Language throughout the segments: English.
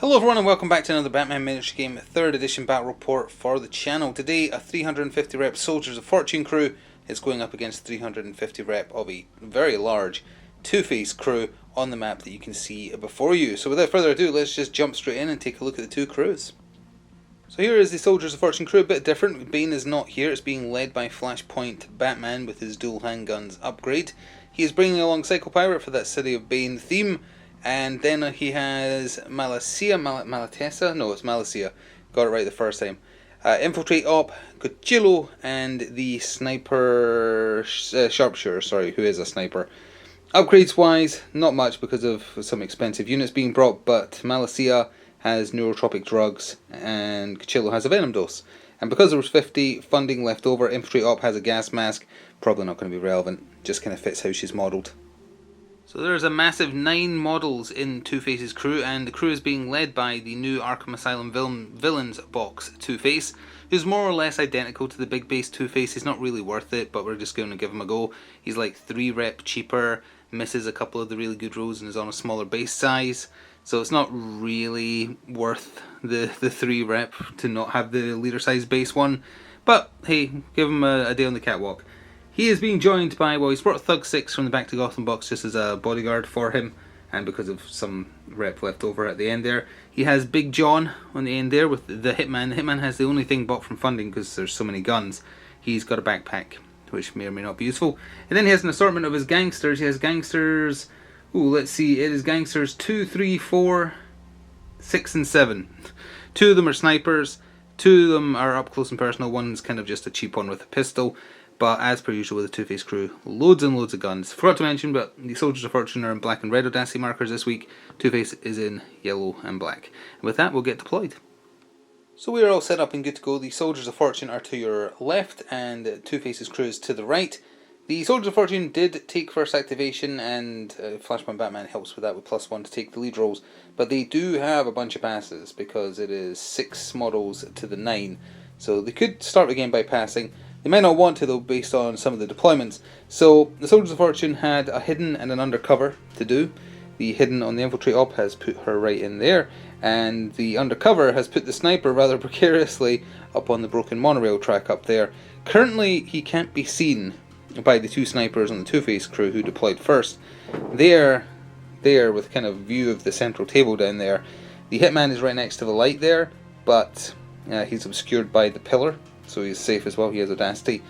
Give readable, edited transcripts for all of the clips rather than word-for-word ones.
Hello everyone and welcome back to another Batman Miniature Game 3rd edition battle report for the channel. Today a 350 rep Soldiers of Fortune crew is going up against 350 rep of a very large Two-Face crew on the map that you can see before you. So without further ado, let's just jump straight in and take a look at the two crews. So here is the Soldiers of Fortune crew, a bit different. Bane is not here, it's being led by Flashpoint Batman with his dual handguns upgrade. He is bringing along Psycho Pirate for that City of Bane theme. And then he has Malatessa? No, it's Malicia. Got it right the first time. Infiltrate Op, Cuchillo, and the Sniper Sharpshooter, sorry, who is a sniper. Upgrades wise, not much because of some expensive units being brought, but Malicia has neurotropic drugs and Cuchillo has a venom dose. And because there was 50 funding left over, Infiltrate Op has a gas mask, probably not going to be relevant, just kind of fits how she's modelled. So there's a massive 9 models in Two-Face's crew, and the crew is being led by the new Arkham Asylum Villains box Two-Face, who's more or less identical to the big base Two-Face. He's not really worth it, but we're just going to give him a go. He's like 3 rep cheaper, misses a couple of the really good rolls and is on a smaller base size. So it's not really worth the 3 rep to not have the leader size base one. But hey, give him a day on the catwalk. He is being joined by, well, he's brought Thug 6 from the Back to Gotham box just as a bodyguard for him, and because of some rep left over at the end there. He has Big John on the end there with the Hitman. The Hitman has the only thing bought from funding because there's so many guns. He's got a backpack, which may or may not be useful. And then he has an assortment of his gangsters. He has gangsters, let's see, it is gangsters 2, 3, 4, 6 and 7. 2 of them are snipers, 2 of them are up close and personal, one's kind of just a cheap one with a pistol. But as per usual with the Two-Face crew, loads and loads of guns. Forgot to mention, but the Soldiers of Fortune are in black and red Audacity markers this week. Two-Face is in yellow and black. And with that, we'll get deployed. So we are all set up and good to go. The Soldiers of Fortune are to your left, and Two-Face's crew is to the right. The Soldiers of Fortune did take first activation, and Flashpoint Batman helps with that with +1 to take the lead roles. But they do have a bunch of passes, because it is 6 models to the 9. So they could start the game by passing. They might not want to though based on some of the deployments. So the Soldiers of Fortune had a hidden and an undercover to do. The hidden on the Infiltrate Op has put her right in there, and the undercover has put the sniper rather precariously up on the broken monorail track up there. Currently he can't be seen by the 2 snipers on the Two-Face crew who deployed first. They're there with kind of view of the central table down there. The Hitman is right next to the light there, but he's obscured by the pillar. So he's safe as well, he has Audacity.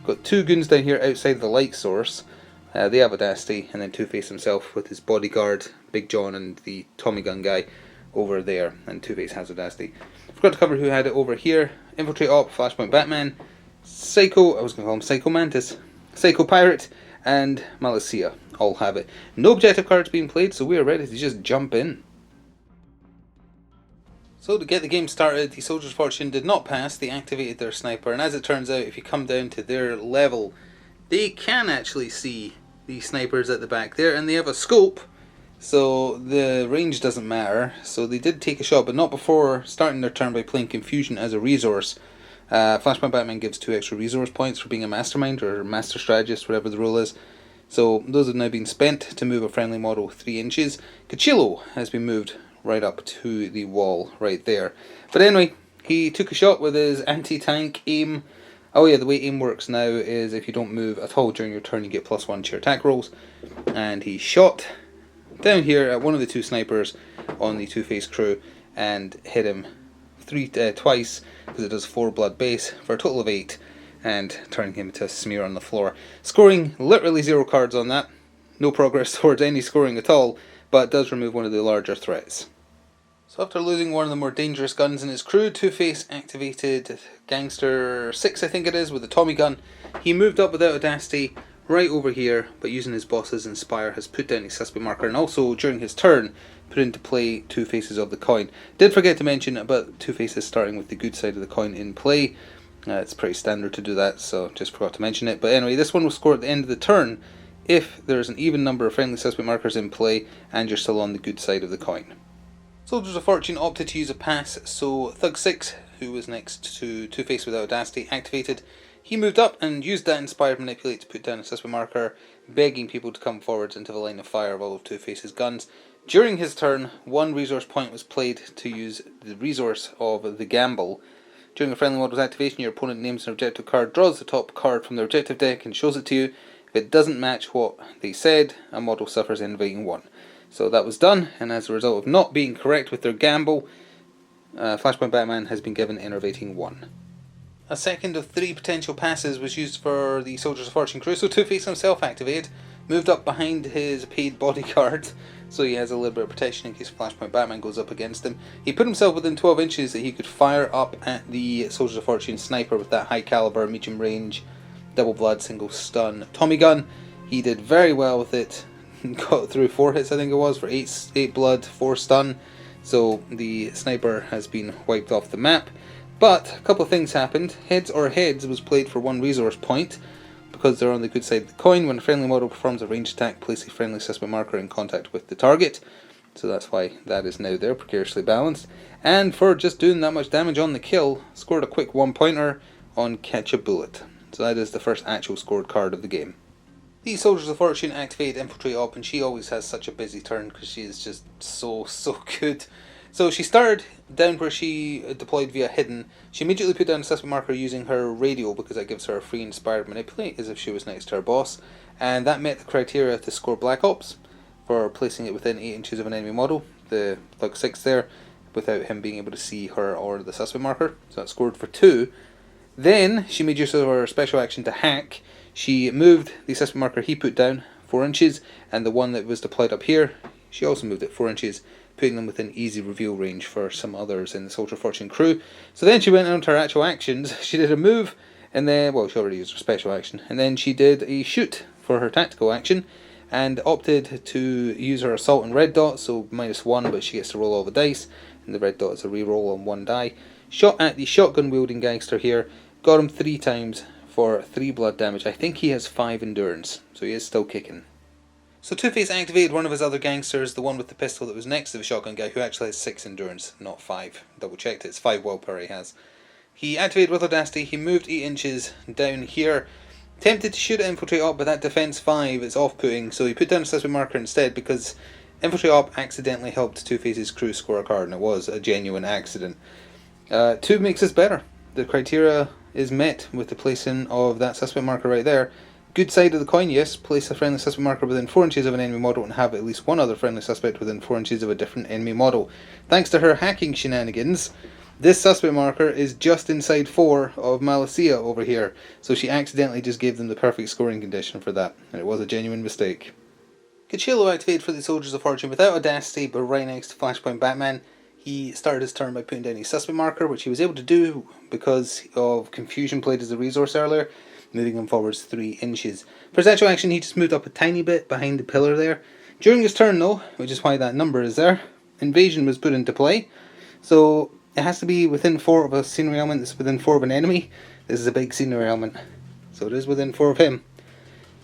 Got 2 goons down here outside the light source. They have Audacity, and then Two-Face himself with his bodyguard, Big John, and the Tommy gun guy over there. And Two-Face has Audacity. Forgot to cover who had it over here. Infiltrate Op, Flashpoint Batman, Psycho, I was going to call him Psycho Mantis, Psycho Pirate, and Malicia all have it. No objective cards being played, so we are ready to just jump in. So to get the game started, the Soldiers of Fortune did not pass. They activated their sniper, and as it turns out, if you come down to their level, they can actually see the snipers at the back there, and they have a scope, so the range doesn't matter. So they did take a shot, but not before starting their turn by playing Confusion as a resource. Flashpoint Batman gives 2 extra resource points for being a mastermind or master strategist, whatever the role is. So those have now been spent to move a friendly model 3 inches. Cuchillo has been moved right up to the wall right there. But anyway, he took a shot with his anti-tank aim. Oh yeah, the way aim works now is if you don't move at all during your turn, you get +1 to your attack rolls. And he shot down here at one of the 2 snipers on the Two-Face crew and hit him twice, because it does 4 blood base for a total of 8, and turning him to a smear on the floor. Scoring literally 0 cards on that. No progress towards any scoring at all, but does remove one of the larger threats. So after losing one of the more dangerous guns in his crew, Two-Face activated Gangster 6, I think it is, with the Tommy gun. He moved up without Audacity right over here, but using his boss's Inspire has put down his suspect marker, and also during his turn put into play 2 faces of the coin. Did forget to mention about 2 faces starting with the good side of the coin in play. It's pretty standard to do that, so just forgot to mention it. But anyway, this one will score at the end of the turn if there's an even number of friendly suspect markers in play and you're still on the good side of the coin. Soldiers of Fortune opted to use a pass, so Thug 6, who was next to Two-Face without Audacity, activated. He moved up and used that Inspired Manipulate to put down a suspect marker, begging people to come forwards into the line of fire of all of Two-Face's guns. During his turn, one resource point was played to use the resource of the Gamble. During a friendly model's activation, your opponent names an objective card, draws the top card from their objective deck and shows it to you. If it doesn't match what they said, a model suffers Enervating 1. So that was done, and as a result of not being correct with their Gamble, Flashpoint Batman has been given Enervating 1. A second of 3 potential passes was used for the Soldiers of Fortune crew, so Two-Face himself activated, moved up behind his paid bodyguard, so he has a little bit of protection in case Flashpoint Batman goes up against him. He put himself within 12 inches that he could fire up at the Soldiers of Fortune sniper with that high caliber, medium range, double blood, single stun Tommy gun. He did very well with it, got through 4 hits I think it was, for 8 blood, 4 stun, so the sniper has been wiped off the map. But a couple of things happened. Heads or Heads was played for 1 resource point, because they're on the good side of the coin. When a friendly model performs a ranged attack, place a friendly suspect marker in contact with the target. So that's why that is now there, precariously balanced. And for just doing that much damage on the kill, scored a quick 1-pointer on Catch a Bullet. So that is the first actual scored card of the game. The Soldiers of Fortune activate Infiltrate Op, and she always has such a busy turn because she is just so good. So she started down where she deployed via Hidden. She immediately put down a suspect marker using her radio, because that gives her a free Inspired Manipulate as if she was next to her boss. And that met the criteria to score Black Ops for placing it within 8 inches of an enemy model, the Thug 6 there, without him being able to see her or the suspect marker. So that scored for 2. Then she made use of her special action to hack. She moved the suspect marker he put down 4 inches, and the one that was deployed up here, she also moved it 4 inches, putting them within easy reveal range for some others in the Soldier of Fortune crew. So then she went on to her actual actions. She did a move, and then, well, she already used her special action, and then she did a shoot for her tactical action, and opted to use her assault and red dot, so -1, but she gets to roll all the dice, and the red dot is a reroll on 1 die. Shot at the shotgun wielding gangster here, got him 3 times for 3 blood damage. I think he has 5 endurance, so he is still kicking. So Two-Face activated one of his other gangsters, the one with the pistol that was next to the shotgun guy, who actually has 6 endurance, not 5. Double checked it, it's 5 willpower he has. He activated with Audacity, he moved 8 inches down here, tempted to shoot at Infiltrate Op, but that defense 5 is off-putting, so he put down a suspect marker instead, because Infiltrate Op accidentally helped Two-Face's crew score a card, and it was a genuine accident. 2 makes this better. The criteria is met with the placing of that suspect marker right there. Good side of the coin, yes, place a friendly suspect marker within 4 inches of an enemy model and have at least one other friendly suspect within 4 inches of a different enemy model. Thanks to her hacking shenanigans, this suspect marker is just inside 4 of Malicia over here, so she accidentally just gave them the perfect scoring condition for that, and it was a genuine mistake. Cachillo activated for the Soldiers of Fortune without Audacity, but right next to Flashpoint Batman. He started his turn by putting down a suspect marker, which he was able to do because of Confusion played as a resource earlier, moving him forwards 3 inches. For his actual action, he just moved up a tiny bit behind the pillar there. During his turn though, which is why that number is there, Invasion was put into play. So it has to be within 4 of a scenery element that's within 4 of an enemy. This is a big scenery element, so it is within 4 of him.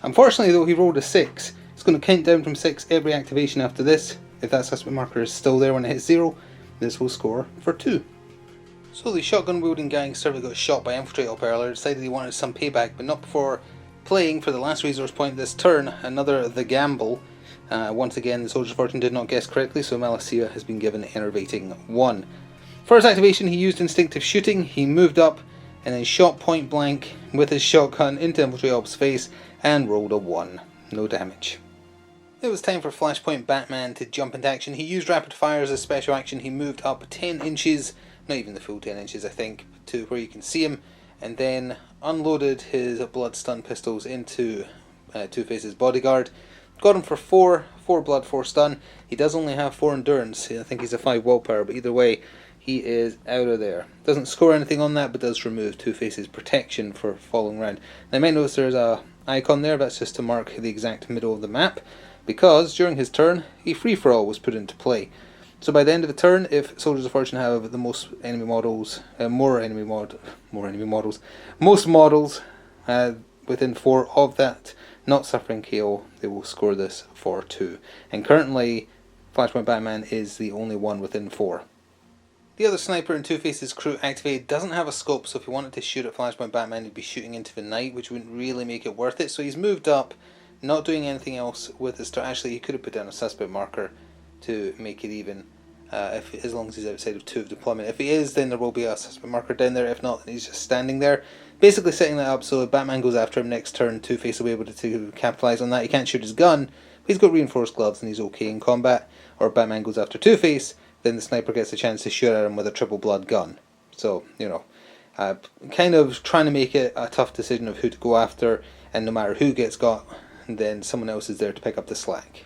Unfortunately though, he rolled a 6. It's going to count down from 6 every activation after this. If that suspect marker is still there when it hits 0, this will score for 2. So the shotgun wielding gangster that got shot by Infiltrate Op earlier decided he wanted some payback, but not before playing for the last resource point this turn, another The Gamble. Once again, the Soldier of Fortune did not guess correctly, so Malicia has been given Enervating 1. For his activation, he used Instinctive Shooting. He moved up and then shot point blank with his shotgun into Infiltrate Op's face and rolled a 1. No damage. It was time for Flashpoint Batman to jump into action. He used Rapid Fire as a special action. He moved up 10 inches, not even the full 10 inches I think, to where you can see him, and then unloaded his blood stun pistols into Two-Face's bodyguard. Got him for 4 blood, 4 stun. He does only have 4 endurance. I think he's a 5 willpower, but either way, he is out of there. Doesn't score anything on that, but does remove Two-Face's protection for following round. Now you might notice there's a icon there, that's just to mark the exact middle of the map, because during his turn, a free-for-all was put into play. So by the end of the turn, if Soldiers of Fortune have the most enemy models, most models within 4 of that, not suffering KO, they will score this for 2. And currently, Flashpoint Batman is the only one within 4. The other sniper in Two-Face's crew activated doesn't have a scope, so if he wanted to shoot at Flashpoint Batman, he'd be shooting into the night, which wouldn't really make it worth it. So he's moved up, not doing anything else with his turn. Actually, he could have put down a suspect marker to make it even, as long as he's outside of 2 of deployment. If he is, then there will be a suspect marker down there. If not, then he's just standing there, basically setting that up so if Batman goes after him next turn, Two-Face will be able to capitalise on that. He can't shoot his gun, but he's got reinforced gloves and he's okay in combat. Or if Batman goes after Two-Face, then the sniper gets a chance to shoot at him with a triple blood gun. So, you know, kind of trying to make it a tough decision of who to go after, and no matter who gets got, then someone else is there to pick up the slack.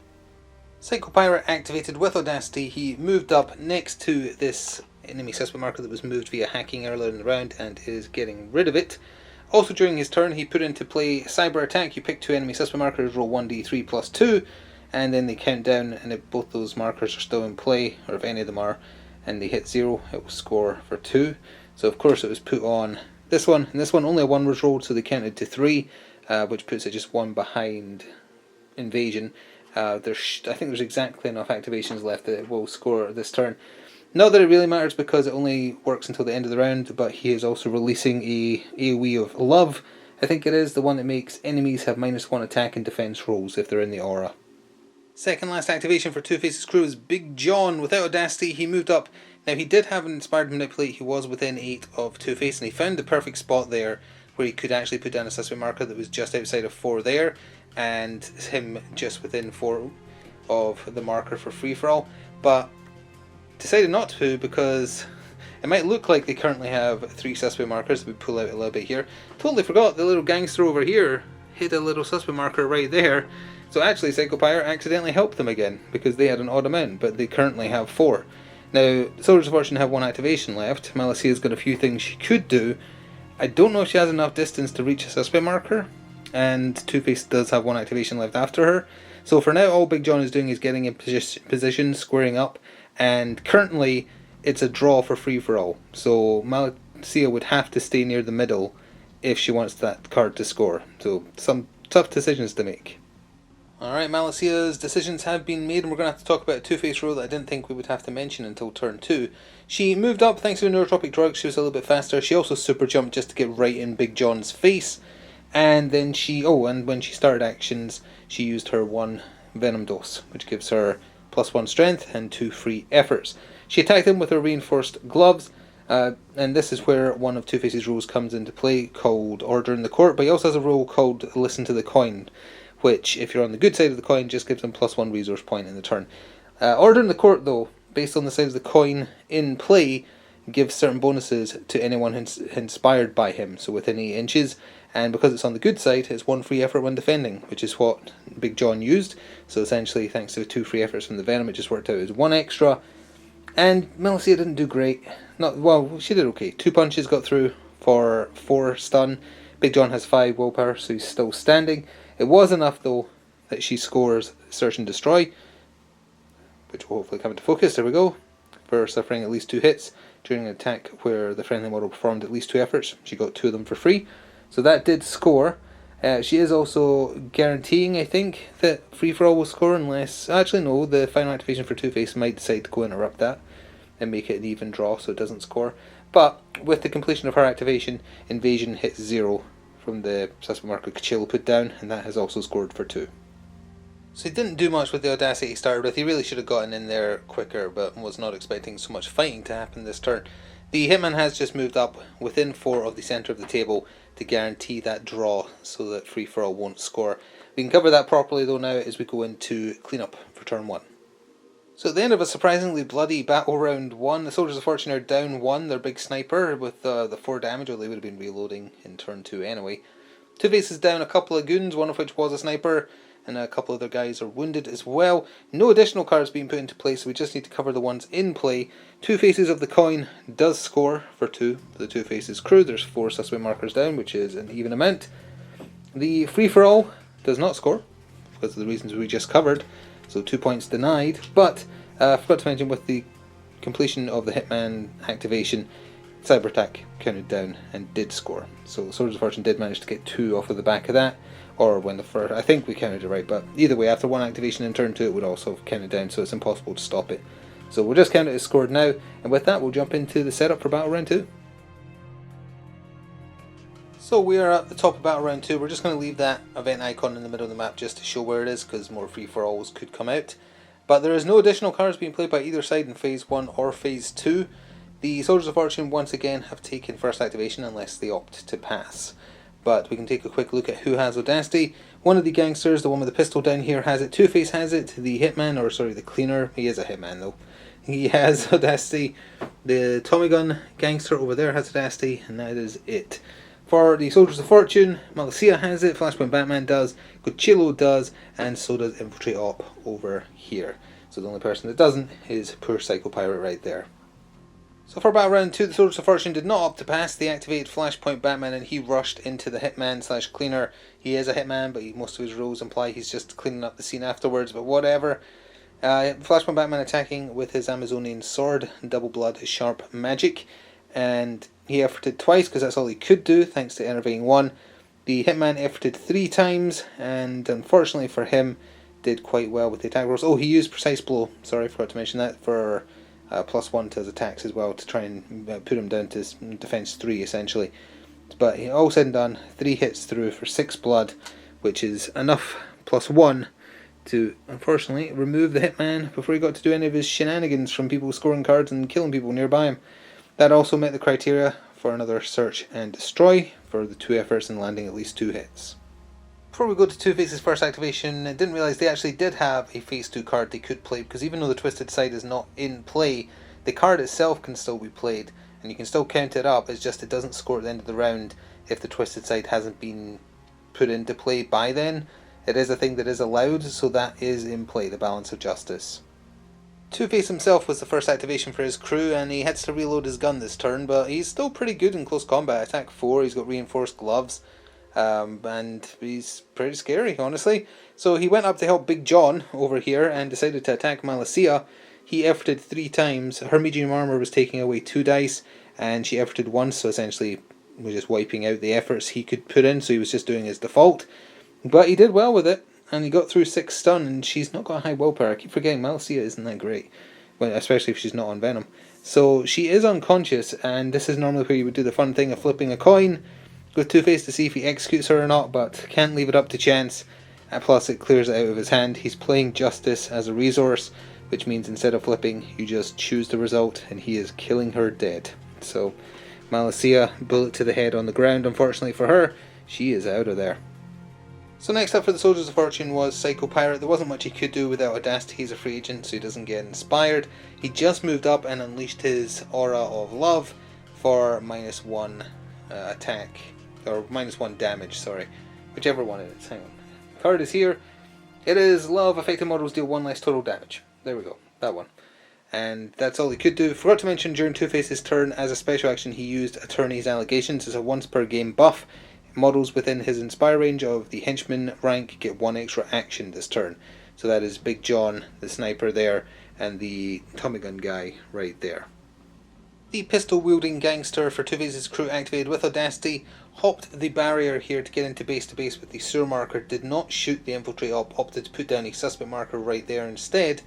Psycho Pirate activated with Audacity. He moved up next to this enemy suspect marker that was moved via hacking earlier in the round and is getting rid of it. Also during his turn, he put into play Cyber Attack. You pick 2 enemy suspect markers, roll 1d3 plus 2, and then they count down, and if both those markers are still in play, or if any of them are, and they hit 0, it will score for 2. So of course it was put on this one, and this one only a 1 was rolled, so they counted to 3, which puts it just 1 behind Invasion. I think there's exactly enough activations left that it will score this turn. Not that it really matters because it only works until the end of the round, but he is also releasing a AoE of Love, I think it is, the one that makes enemies have -1 attack and defense rolls if they're in the aura. Second last activation for Two-Face's crew is Big John. Without Audacity, he moved up. Now he did have an Inspired Manipulate, he was within 8 of Two-Face, and he found the perfect spot there where he could actually put down a suspect marker that was just outside of 4 there, and him just within 4 of the marker for free-for-all, but decided not to because it might look like they currently have 3 suspect markers. We pull out a little bit here. Totally forgot the little gangster over here hit a little suspect marker right there. So actually Psycho Pirate accidentally helped them again because they had an odd amount, but they currently have 4. Now, Soldiers of Fortune have 1 activation left. Malicia's got a few things she could do. I don't know if she has enough distance to reach a suspect marker, and Two-Face does have 1 activation left after her. So for now, all Big John is doing is getting in position, squaring up, and currently it's a draw for free-for-all. So Malicia would have to stay near the middle if she wants that card to score. So some tough decisions to make. Alright, Malicia's decisions have been made, and we're going to have to talk about a Two-Face rule that I didn't think we would have to mention until turn 2. She moved up thanks to a neurotropic drug. She was a little bit faster. She also super jumped just to get right in Big John's face. And then and when she started actions, she used her 1 Venom Dose, which gives her +1 strength and 2 free efforts. She attacked him with her reinforced gloves, and this is where one of Two-Face's rules comes into play, called Order in the Court, but he also has a rule called Listen to the Coin, which, if you're on the good side of the coin, just gives them +1 resource point in the turn. Order in the Court, though, based on the side of the coin in play, gives certain bonuses to anyone inspired by him, so within 8 inches, and because it's on the good side, it's 1 free effort when defending, which is what Big John used. So essentially, thanks to 2 free efforts from the Venom, it just worked out as 1 extra. And Malicia didn't do great. She did okay. 2 punches got through for 4 stun. Big John has 5 willpower, so he's still standing. It was enough, though, that she scores Search and Destroy, which will hopefully come into focus. There we go. For suffering at least 2 hits during an attack where the friendly model performed at least 2 efforts. She got 2 of them for free. So that did score. She is also guaranteeing, I think, that free-for-all will score unless... Actually, no, the final activation for Two-Face might decide to go interrupt that and make it an even draw so it doesn't score. But with the completion of her activation, Invasion hits 0 from the suspect marker Kachil put down, and that has also scored for 2. So he didn't do much with the Audacity he started with. He really should have gotten in there quicker, but was not expecting so much fighting to happen this turn. The Hitman has just moved up within 4 of the centre of the table to guarantee that draw so that free-for-all won't score. We can cover that properly though now as we go into cleanup for turn 1. So at the end of a surprisingly bloody battle round 1, the Soldiers of Fortune are down 1, their big sniper with the 4 damage, or they would have been reloading in turn 2 anyway. Two-Face is down a couple of goons, one of which was a sniper, and a couple other guys are wounded as well. No additional cards being put into play, so we just need to cover the ones in play. Two Faces of the Coin does score for 2 for the Two Faces crew. There's 4 suspect markers down, which is an even amount. The free-for-all does not score, because of the reasons we just covered, so 2 points denied. But I forgot to mention, with the completion of the Hitman activation, Cyber Attack counted down and did score. So Soldiers of Fortune did manage to get 2 off of the back of that, or when the first, I think we counted it right, but either way, after 1 activation in turn 2 it would also have counted down, so it's impossible to stop it. So we'll just count it as scored now, and with that we'll jump into the setup for Battle Round 2. So we are at the top of Battle Round 2. We're just going to leave that event icon in the middle of the map just to show where it is, because more free-for-alls could come out. But there is no additional cards being played by either side in Phase 1 or Phase 2. The Soldiers of Fortune once again have taken first activation unless they opt to pass. But we can take a quick look at who has Audacity. One of the gangsters, the one with the pistol down here, has it. Two-Face has it. The Hitman, or sorry, the Cleaner, he is a Hitman though. He has Audacity. The Tommy Gun gangster over there has Audacity, and that is it. For the Soldiers of Fortune, Malicia has it, Flashpoint Batman does, Cuchillo does, and so does Infiltrate Op over here. So the only person that doesn't is poor Psycho Pirate right there. So for Battle Round 2, the Soldiers of Fortune did not opt to pass. They activated Flashpoint Batman and he rushed into the Hitman / Cleaner. He is a Hitman, but most of his roles imply he's just cleaning up the scene afterwards, but whatever. Flashpoint Batman attacking with his Amazonian sword, Double Blood Sharp Magic, and he efforted twice because that's all he could do thanks to Enervating 1. The Hitman efforted 3 times, and unfortunately for him, did quite well with the attack rolls. Oh, he used Precise Blow, sorry, I forgot to mention that, for +1 to his attacks as well, to try and put him down to defense 3 essentially. But all said and done, 3 hits through for 6 blood, which is enough +1 to unfortunately remove the Hitman before he got to do any of his shenanigans from people scoring cards and killing people nearby him. That also met the criteria for another Search and Destroy for the 2 efforts and landing at least 2 hits. Before we go to Two-Face's first activation, I didn't realise they actually did have a Phase 2 card they could play, because even though the Twisted Side is not in play, the card itself can still be played, and you can still count it up. It's just it doesn't score at the end of the round if the Twisted Side hasn't been put into play by then. It is a thing that is allowed, so that is in play, the Balance of Justice. Two-Face himself was the first activation for his crew, and he heads to reload his gun this turn, but he's still pretty good in close combat. Attack 4, he's got reinforced gloves, and he's pretty scary, honestly. So he went up to help Big John over here and decided to attack Malicia. He efforted 3 times. Her medium armor was taking away 2 dice, and she efforted once, so essentially was just wiping out the efforts he could put in, so he was just doing his default. But he did well with it, and he got through 6 stun, and she's not got high willpower. I keep forgetting Malicia isn't that great, well, especially if she's not on Venom. So she is unconscious, and this is normally where you would do the fun thing of flipping a coin with Two-Face to see if he executes her or not, but can't leave it up to chance. And plus it clears it out of his hand. He's playing Justice as a resource, which means instead of flipping, you just choose the result, and he is killing her dead. So Malicia, bullet to the head on the ground. Unfortunately for her, she is out of there. So next up for the Soldiers of Fortune was Psycho Pirate. There wasn't much he could do without Audacity. He's a free agent, so he doesn't get inspired. He just moved up and unleashed his Aura of Love for -1 attack, or -1 damage, sorry. Whichever one it is. Hang on. The card is here. It is Love. Affected models deal 1 less total damage. There we go. That one. And that's all he could do. Forgot to mention during Two-Face's turn, as a special action, he used Attorney's Allegations as a once per game buff. Models within his Inspire range of the Henchman rank get 1 extra action this turn. So that is Big John, the sniper there, and the Tommy Gun guy right there. The pistol-wielding gangster for Two-Face's crew activated with Audacity, hopped the barrier here to get into base-to-base with the sewer marker, did not shoot the Infiltrate Op, opted to put down a suspect marker right there instead,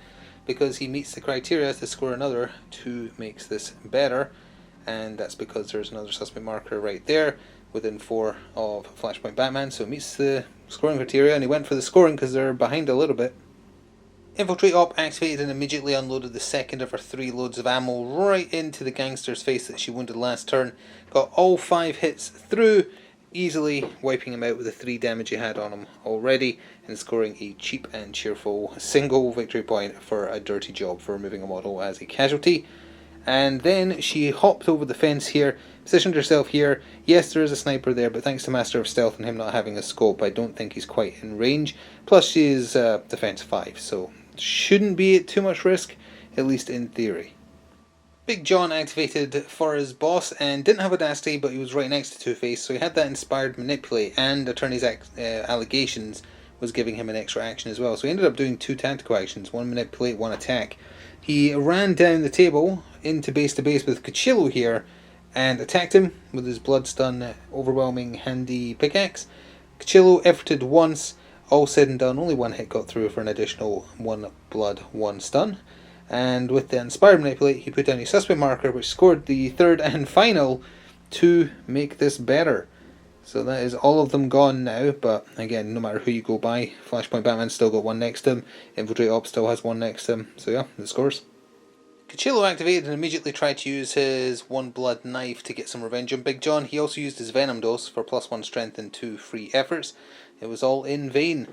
because he meets the criteria to score another. 2 makes this better, and that's because there's another suspect marker right there, within 4 of Flashpoint Batman, so it meets the scoring criteria, and he went for the scoring because they're behind a little bit. Infiltrate Op activated and immediately unloaded the second of her 3 loads of ammo right into the gangster's face that she wounded last turn. Got all 5 hits through, easily wiping him out with the 3 damage he had on him already, and scoring a cheap and cheerful single victory point for a dirty job for removing a model as a casualty. And then she hopped over the fence here, positioned herself here. Yes, there is a sniper there, but thanks to Master of Stealth and him not having a scope, I don't think he's quite in range. Plus she is defense 5, so shouldn't be at too much risk, at least in theory. Big John activated for his boss and didn't have Audacity, but he was right next to Two-Face, so he had that inspired Manipulate, and Attorney's Allegations was giving him an extra action as well. So he ended up doing 2 tactical actions, 1 Manipulate, 1 Attack. He ran down the table into base-to-base with Cuchillo here and attacked him with his blood stun overwhelming handy pickaxe. Cuchillo efforted once, all said and done, only 1 hit got through for an additional 1 blood, 1 stun. and with the Inspired Manipulate he put down a suspect marker which scored the third and final to make this better. So that is all of them gone now, but again, no matter who you go by, Flashpoint Batman's still got one next to him, Infiltrate Op still has one next to him, so yeah, the scores. Cuchillo activated and immediately tried to use his One Blood knife to get some revenge on Big John. He also used his Venom Dose for +1 strength and 2 free efforts. It was all in vain.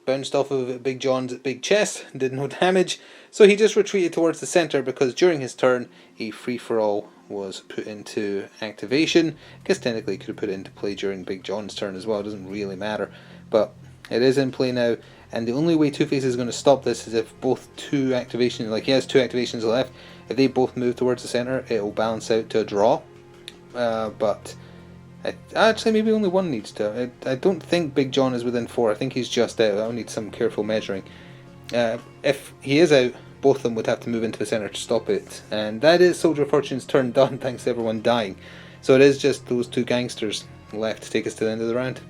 Bounced off of Big John's big chest, did no damage, so he just retreated towards the centre because during his turn a free-for-all was put into activation. I guess technically he could have put it into play during Big John's turn as well, it doesn't really matter, but it is in play now, and the only way Two-Face is going to stop this is if both two activations, like he has two activations left, if they both move towards the centre it will balance out to a draw, but actually maybe only one needs to. I don't think Big John is within 4, I think he's just out, I'll need some careful measuring. If he is out, both of them would have to move into the centre to stop it, and that is Soldier of Fortune's turn done thanks to everyone dying. So it is just those two gangsters left to take us to the end of the round.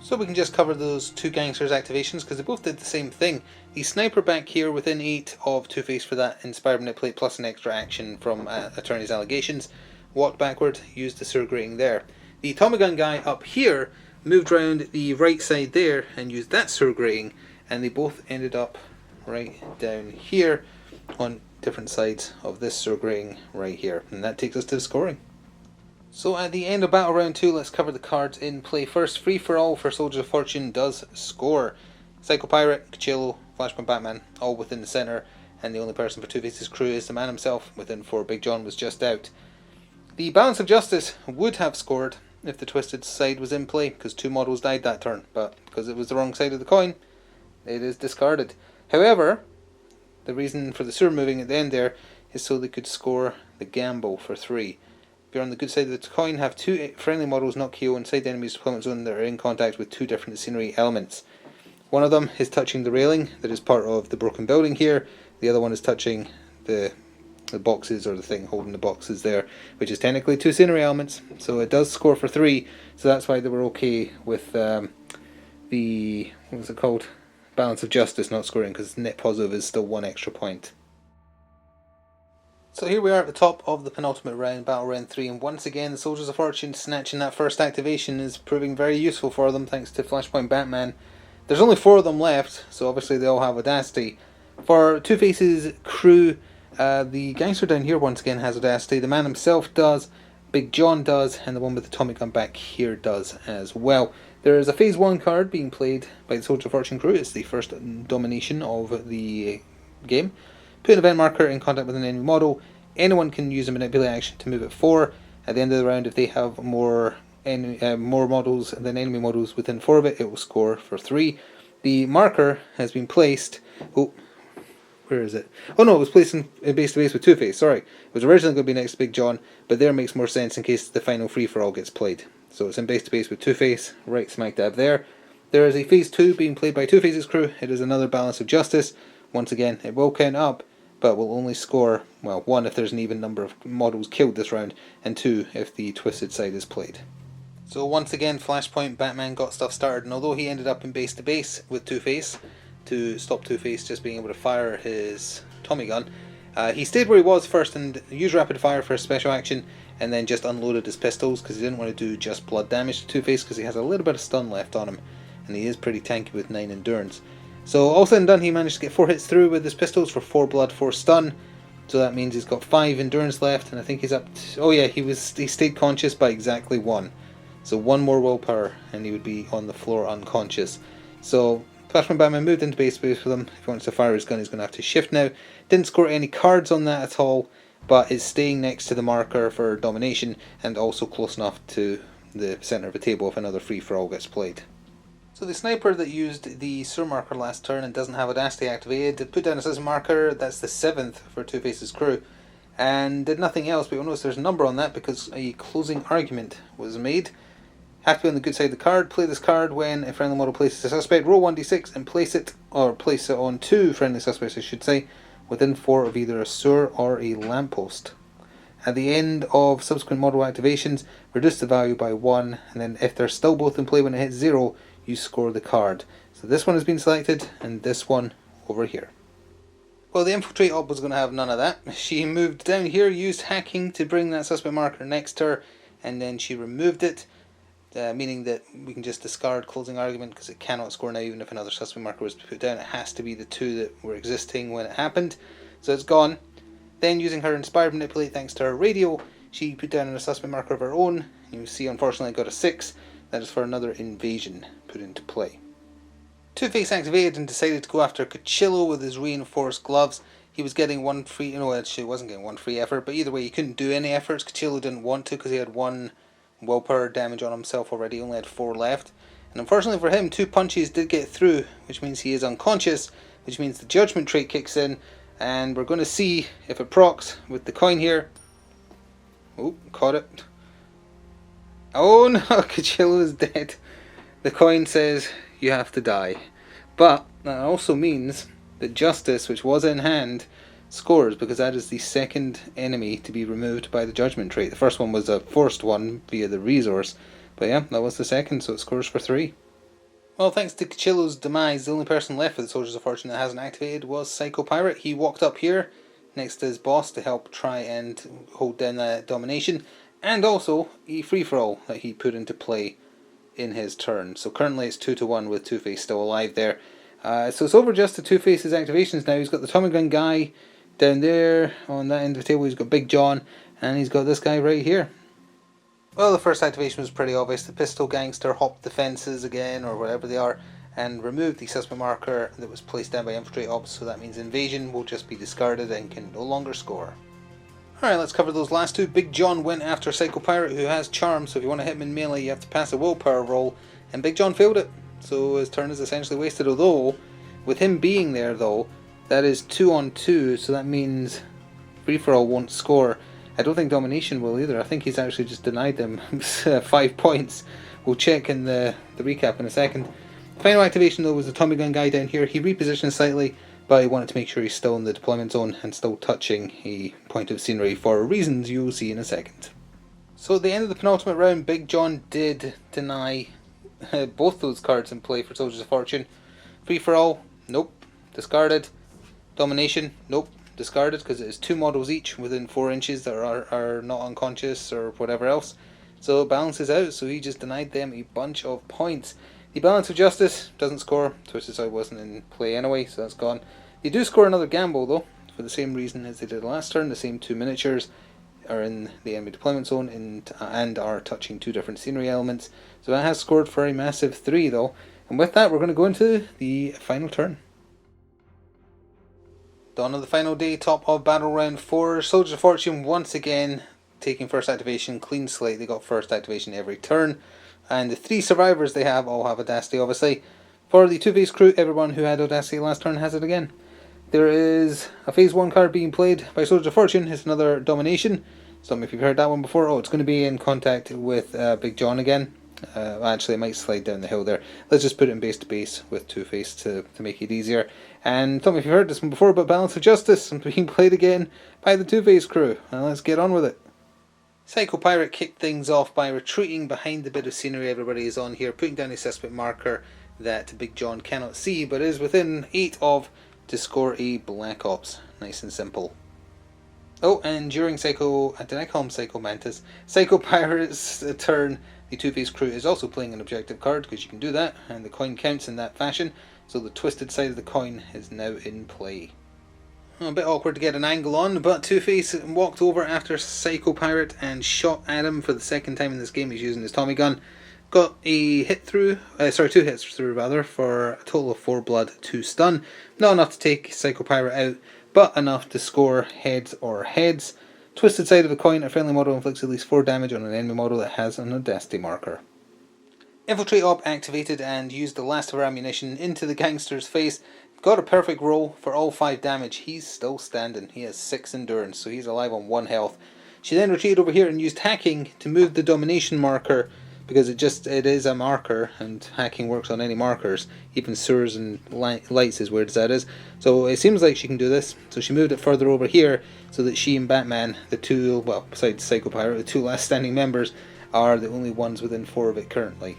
So we can just cover those two gangsters activations because they both did the same thing. The sniper back here within 8 of Two-Face for that Inspired Manipulate plus an extra action from Attorney's Allegations. Walked backward, used the sewer grating there. The Tommy Gun guy up here moved round the right side there and used that sewer grating, and they both ended up right down here on different sides of this sewer grating right here, and that takes us to the scoring. So at the end of Battle Round 2, let's cover the cards in play first. Free for All for Soldiers of Fortune does score. Psycho Pirate, Cuchillo, Flashpoint Batman, all within the centre, and the only person for Two-Face's crew is the man himself, within 4. Big John was just out. The Balance of Justice would have scored if the Twisted side was in play, because 2 models died that turn, but because it was the wrong side of the coin, it is discarded. However, the reason for the sewer moving at the end there is so they could score the Gamble for 3. If you're on the good side of the coin, have 2 friendly models not KO inside the enemy's deployment zone that are in contact with 2 different scenery elements. One of them is touching the railing that is part of the broken building here, the other one is touching the boxes, or the thing holding the boxes there, which is technically 2 scenery elements, so it does score for 3, so that's why they were okay with the, what was it called? Balance of Justice not scoring, because net positive is still 1 extra point. So here we are at the top of the penultimate round, Battle Round 3, and once again the Soldiers of Fortune snatching that first activation is proving very useful for them thanks to Flashpoint Batman. There's only 4 of them left, so obviously they all have Audacity. For Two-Face's crew, the gangster down here once again has Audacity, the man himself does, Big John does, and the one with the atomic gun back here does as well. There is a Phase 1 card being played by the Soldier of Fortune crew. It's the first domination of the game. Put an event marker in contact with an enemy model. Anyone can use a manipulate action to move it 4. At the end of the round, if they have more models than enemy models within 4 of it, it will score for 3. The marker has been placed... Oh, where is it? Oh no, it was placed in base to base with Two-Face, sorry. It was originally going to be next to Big John, but there makes more sense in case the final free-for-all gets played. So it's in base to base with Two-Face, right smack dab there. There is a Phase 2 being played by Two-Face's crew. It is another Balance of Justice. Once again, it will count up, but will only score, well, 1 if there's an even number of models killed this round, and 2 if the Twisted side is played. So once again, Flashpoint Batman got stuff started, and although he ended up in base to base with Two-Face, to stop Two-Face just being able to fire his Tommy gun, he stayed where he was first and used rapid fire for a special action, and then just unloaded his pistols because he didn't want to do just blood damage to Two-Face because he has a little bit of stun left on him, and he is pretty tanky with 9 endurance. So all said and done, he managed to get 4 hits through with his pistols for 4 blood, 4 stun, so that means he's got 5 endurance left, and I think he's up to, oh yeah, he stayed conscious by exactly 1. So 1 more willpower and he would be on the floor unconscious. So Flashpoint Batman moved into base with him. If he wants to fire his gun, he's going to have to shift now. Didn't score any cards on that at all, but is staying next to the marker for domination and also close enough to the centre of the table if another free-for-all gets played. So the sniper that used the sewer marker last turn and doesn't have Audacity activated put down a system marker. That's the 7th for Two-Face's crew, and did nothing else, but you'll notice there's a number on that because a closing argument was made. Have to be on the good side of the card. Play this card when a friendly model places a suspect. Roll 1d6 and place it on 2 friendly suspects, I should say, within 4 of either a sewer or a lamppost. At the end of subsequent model activations, reduce the value by 1, and then if they're still both in play when it hits 0, you score the card. So this one has been selected, and this one over here. Well, the Infiltrate Op was going to have none of that. She moved down here, used hacking to bring that suspect marker next to her, and then she removed it, meaning that we can just discard closing argument because it cannot score now even if another suspect marker was put down. It has to be the two that were existing when it happened, so it's gone. Then using her Inspired Manipulate thanks to her radio, she put down a suspect marker of her own. You see, unfortunately, got a 6. That is for another invasion put into play. Two-Face activated and decided to go after Cuchillo with his reinforced gloves. He was getting one free, actually wasn't getting one free effort, but either way he couldn't do any efforts. Cuchillo didn't want to because he had 1 willpower damage on himself already, he only had 4 left. And unfortunately for him, 2 punches did get through, which means he is unconscious, which means the Judgment trait kicks in, and we're going to see if it procs with the coin here. Oh, caught it. Oh no, Cuchillo is dead. The coin says you have to die. But that also means that Justice, which was in hand, scores, because that is the second enemy to be removed by the Judgment trait. The first one was a forced one via the resource, but yeah, that was the second, so it scores for 3. Well, thanks to Cuchillo's demise, the only person left for the Soldiers of Fortune that hasn't activated was Psycho Pirate. He walked up here next to his boss to help try and hold down that domination, and also a free-for-all that he put into play in his turn. So currently it's 2-1 with Two-Face still alive there. So it's over just to Two-Face's activations now. He's got the Tommy Gun guy down there on that end of the table. He's got Big John, and he's got this guy right here. Well, the first activation was pretty obvious. The Pistol Gangster hopped the fences again, or whatever they are, and removed the suspect marker that was placed down by Infiltrate Ops, so that means Invasion will just be discarded and can no longer score. Alright, let's cover those last two. Big John went after Psycho Pirate, who has Charm, so if you want to hit him in melee you have to pass a willpower roll, and Big John failed it, so his turn is essentially wasted. Although, with him being there though, that is 2-on-2, so that means free-for-all won't score. I don't think Domination will either. I think he's actually just denied them 5 points. We'll check in the recap in a second. Final activation though was the Tommy Gun guy down here. He repositioned slightly, but he wanted to make sure he's still in the deployment zone and still touching a point of scenery for reasons you'll see in a second. So at the end of the penultimate round, Big John did deny both those cards in play for Soldiers of Fortune. Free for all, nope, discarded. Domination, nope, discarded, because it is 2 models each within 4 inches that are not unconscious or whatever else. So it balances out, so he just denied them a bunch of points. The Balance of Justice doesn't score. Twisted Side wasn't in play anyway, so that's gone. They do score another gamble though, for the same reason as they did last turn. The same 2 miniatures are in the enemy deployment zone and are touching 2 different scenery elements. So that has scored for a massive 3 though. And with that, we're going to go into the final turn. Dawn of the final day, top of battle round 4. Soldiers of Fortune once again taking first activation, clean slate. They got first activation every turn. And the 3 survivors they have all have Audacity, obviously. For the Two-Face crew, everyone who had Audacity last turn has it again. There is a Phase 1 card being played by Soldiers of Fortune. It's another Domination. Some of you have heard that one before. Oh, it's going to be in contact with Big John again. Actually, it might slide down the hill there. Let's just put it in base to base with Two-Face to make it easier. And some of you have heard this one before, but Balance of Justice being played again by the Two-Face crew. And let's get on with it. Psycho Pirate kicked things off by retreating behind the bit of scenery everybody is on here, putting down a suspect marker that Big John cannot see, but is within 8 of to score a Black Ops. Nice and simple. Oh, and during did I call him Psycho Mantis? Psycho Pirate's turn, the Two-Face crew is also playing an objective card, because you can do that, and the coin counts in that fashion, so the twisted side of the coin is now in play. A bit awkward to get an angle on, but Two-Face walked over after Psycho Pirate and shot at him for the second time in this game. He's using his Tommy gun. Got a hit through, 2 hits through rather, for a total of 4 blood, 2 stun. Not enough to take Psycho Pirate out, but enough to score heads or heads. Twisted side of the coin, a friendly model inflicts at least 4 damage on an enemy model that has an Audacity marker. Infiltrate Op activated and used the last of her ammunition into the gangster's face. Got a perfect roll for all 5 damage. He's still standing. He has 6 endurance, so he's alive on 1 health. She then retreated over here and used hacking to move the domination marker, because it is a marker, and hacking works on any markers. Even sewers and lights, as weird as that is. So it seems like she can do this. So she moved it further over here, so that she and Batman, the 2, well, besides Psycho Pirate, the 2 last standing members, are the only ones within 4 of it currently.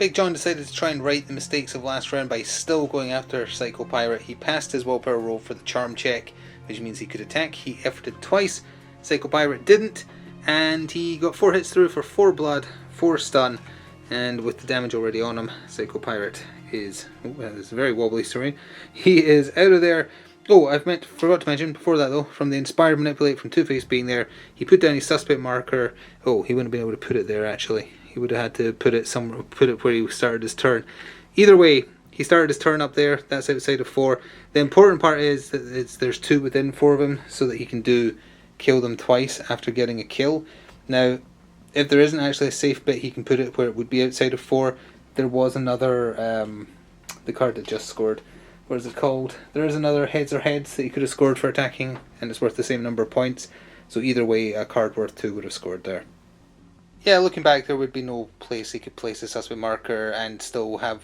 Big John decided to try and right the mistakes of last round by still going after Psycho Pirate. He passed his willpower roll for the charm check, which means he could attack. He efforted twice, Psycho Pirate didn't, and he got 4 hits through for 4 blood, 4 stun, and with the damage already on him, Psycho Pirate is, it's a very wobbly story, he is out of there. Oh, forgot to mention before that though, from the Inspired Manipulate from Two-Face being there, he put down his suspect marker. Oh, he wouldn't have been able to put it there actually. He would have had to put it somewhere, put it where he started his turn. Either way, he started his turn up there. That's outside of 4. The important part is that there's 2 within 4 of him, so that he can kill them twice after getting a kill. Now, if there isn't actually a safe bit, he can put it where it would be outside of 4. There was another, the card that just scored. What is it called? There is another heads or heads that he could have scored for attacking, and it's worth the same number of points. So either way, a card worth 2 would have scored there. Yeah, looking back, there would be no place he could place a suspect marker and still have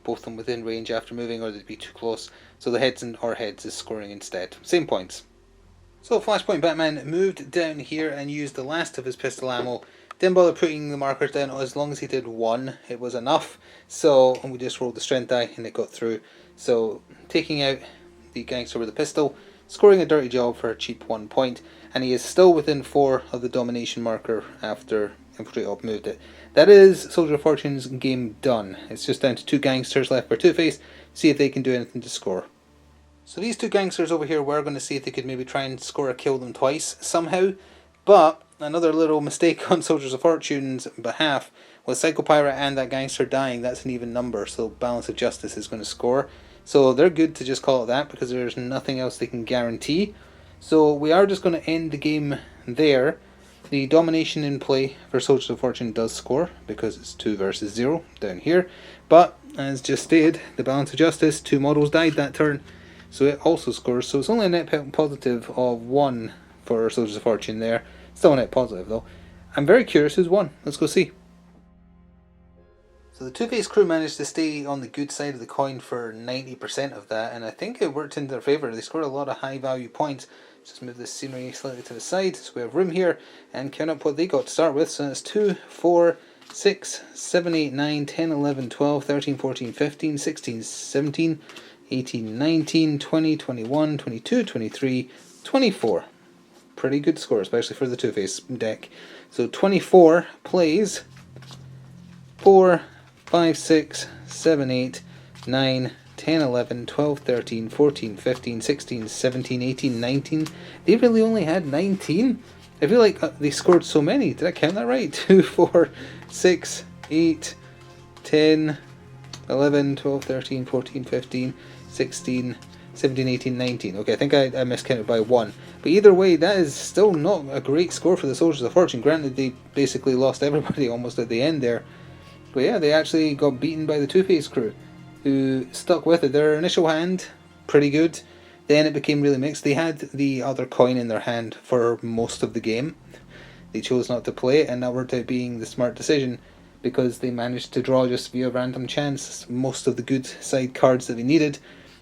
both of them within range after moving, or they'd be too close. So the heads and or heads is scoring instead. Same points. So Flashpoint Batman moved down here and used the last of his pistol ammo. Didn't bother putting the markers down. As long as he did 1, it was enough. So we just rolled the strength die and it got through. So taking out the gangster with the pistol, scoring a dirty job for a cheap 1 point, and he is still within 4 of the domination marker after Infiltrate Op moved it. That is Soldier of Fortune's game done. It's just down to 2 gangsters left for Two-Face. See if they can do anything to score. So these 2 gangsters over here were going to see if they could maybe try and score or kill them twice somehow, but another little mistake on Soldiers of Fortune's behalf was Psycho Pirate and that gangster dying. That's an even number, so Balance of Justice is going to score. So they're good to just call it that because there's nothing else they can guarantee. So we are just going to end the game there. The domination in play for Soldiers of Fortune does score because it's 2 versus 0 down here. But as just stated, the Balance of Justice, 2 models died that turn, so it also scores. So it's only a net positive of 1 for Soldiers of Fortune there. Still a net positive though. I'm very curious who's won. Let's go see. So the Two-Face crew managed to stay on the good side of the coin for 90% of that, and I think it worked in their favour. They scored a lot of high value points. Just move this scenery slightly to the side so we have room here and count up what they got to start with. So that's 2, 4, 6, 7, 8, 9, 10, 11, 12, 13, 14, 15, 16, 17, 18, 19, 20, 21, 22, 23, 24. Pretty good score, especially for the Two-Face deck. So 24 plays 4, 5, 6, 7, 8, 9, 10, 11, 12, 13, 14, 15, 16, 17, 18, 19. They really only had 19? I feel like they scored so many. Did I count that right? 2, 4, 6, 8, 10, 11, 12, 13, 14, 15, 16, 17, 18, 19. Okay, I think I miscounted by 1. But either way, that is still not a great score for the Soldiers of Fortune. Granted, they basically lost everybody almost at the end there. But yeah, they actually got beaten by the Two-Face crew, who stuck with it. Their initial hand, pretty good. Then it became really mixed. They had the other coin in their hand for most of the game. They chose not to play it, and that worked out being the smart decision, because they managed to draw just via random chance most of the good side cards that they needed.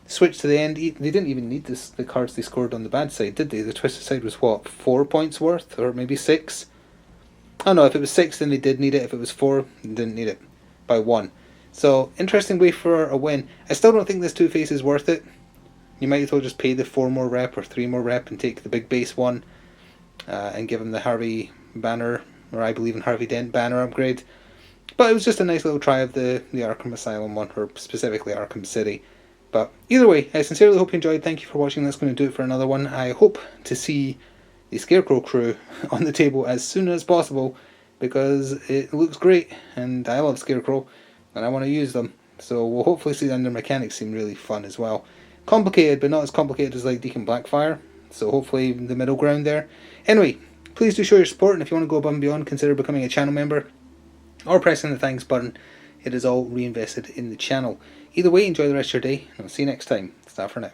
Switched to the end. They didn't even need the cards they scored on the bad side, did they? The twisted side was what, 4 points worth? Or maybe 6? Oh no, if it was 6 then they did need it. If it was 4, they didn't need it. By 1. So, interesting way for a win. I still don't think this Two-Face is worth it. You might as well just pay the 4 more rep or 3 more rep and take the big base one and give him the Harvey Banner, or I believe in Harvey Dent banner upgrade. But it was just a nice little try of the Arkham Asylum one, or specifically Arkham City. But either way, I sincerely hope you enjoyed. Thank you for watching. That's going to do it for another one. I hope to see the Scarecrow crew on the table as soon as possible, because it looks great and I love Scarecrow and I want to use them. So we'll hopefully see them. Their mechanics seem really fun as well. Complicated, but not as complicated as like Deacon Blackfire. So hopefully the middle ground there. Anyway, please do show your support, and if you want to go above and beyond, consider becoming a channel member or pressing the thanks button. It is all reinvested in the channel. Either way, enjoy the rest of your day, and I'll see you next time. It's that for now.